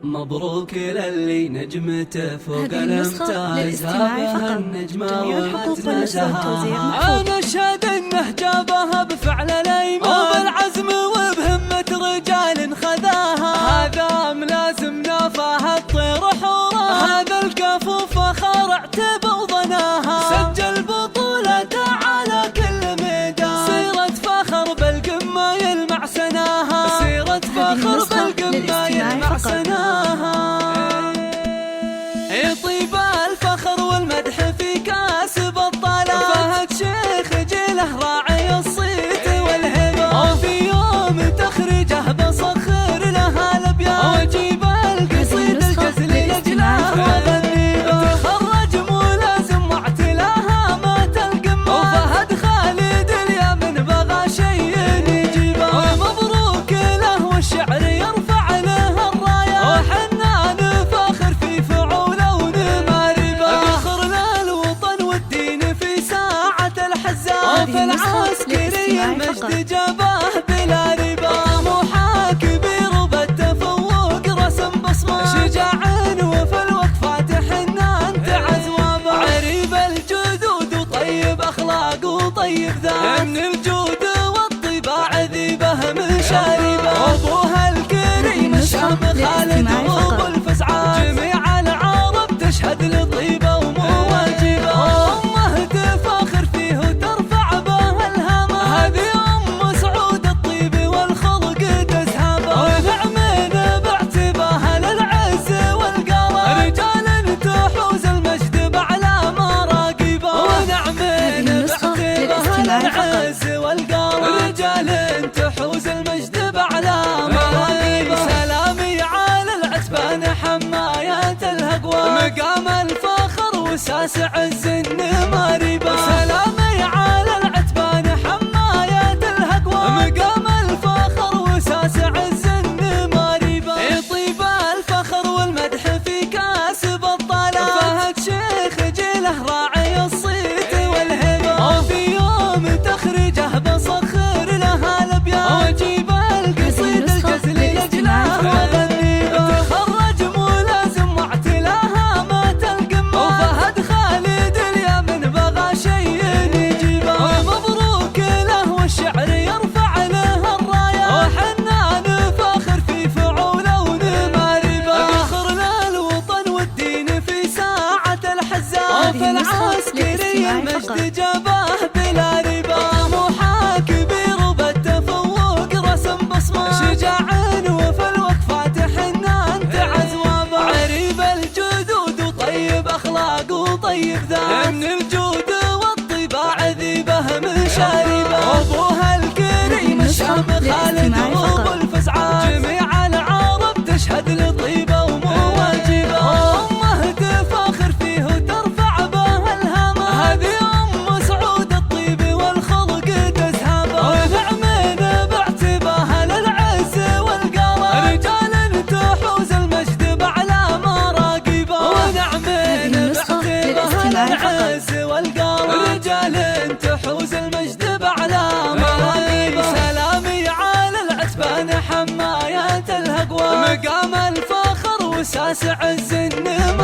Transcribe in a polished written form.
مبروك للي نجمته فوق الامتاز، هذه النجمة والتوزيع. أنا أشهد إنه جابها بفعل الأيمان وبالعزم وبهمة رجال خذاها. هذا ملازم نافاه الطير حوره، هذا الكفو فخر اعتب وضناها. سجل بطولته على كل ميدان، سيرة فخر بالقمة يلمع سناها، سيرة فخر بالقمة يلمع سناها. يطيب الفخر والمدح في كاسب الطلب، فهد شيخ جيله راعي الصيت والهبة. وفي يوم تخرجه بصخر لها الابيات، واجيب القصيد الجزل لجله وغنيبه. تخرج ملازم واعتلاها مات القمة، وفهد خالد اليمن بغى شيء يجيبه. مبروك له والشعر يرفع له الراية، وحنان فاخر في فعوله ونماربه. فخر للوطن والدين في ساعة الحزان، في العسكري المجد جابه بلا ربا. طموحه كبير وبالتفوق رسم بصمه، شجاع وفي الوقفات حنان تعز وابه. عريب الجدود وطيب اخلاق وطيب ذات، من الجود والطباع ذيبه من شاربه. ابوها الكريم الشام خالد وابو الفزعات، جميع العرب تشهد لطيبه ومواجبه. امه تفاخر فيه وترفع به الهمه، هذه ام سعود الطيب والخلق تسهبه. ونعمين باعتباها للعز والقرار، رجال تحوز المجد باعلى مراقبه. ونعمين باعتباها للعز والقرار، رجال تحوز المجد باعلى مراقبه. سلامي على العتبان حمايات الهقوى، مقام الفخر وساس عز النماربه. سلامي على العتبان حمايات الهقوى، مقام الفخر وساس عز النماربه. يطيب الفخر والمدح في كاسب الطلب، فهد شيخ جيله راعي الصيت والهبه. وفي يوم تخرجه بصخر لها الابيات، واجيب القصيد الجزل لجله وغنيبه. تخرج ملازم واعتلاها مات القمه، وفهد خالد اليمن بغى شيء يجيبه. مبروك له والشعر يرفع له الرايه، وحنان فاخر في فعوله ونماربه. فخر للوطن والدين في ساعة الحزان، في العسكري المجد جابه بلا ربا. طموحه كبير وبالتفوق رسم بصمه، شجاع وفي الوقفات حنان تعز وابه. عريب الجدود وطيب اخلاق وطيب ذات، من الجود والطباع ذيبه من شاربه. ابوها الكريم الشام خالد وابو الفزعات، جميع العرب تشهد لطيبه ومواجبه. امه تفاخر فيه وترفع به الهمه، هذه ام سعود الطيب والخلق تسهبه. ونعمين باعتباها للعز والقرار، رجال تحوز المجد باعلى مراقبه. ونعمين باعتباها للعز والقرار، رجال تحوز المجد باعلى مراقبه. سلامي على العتبان حمايات الهقوى، مقام الفخر وساس عز النمى.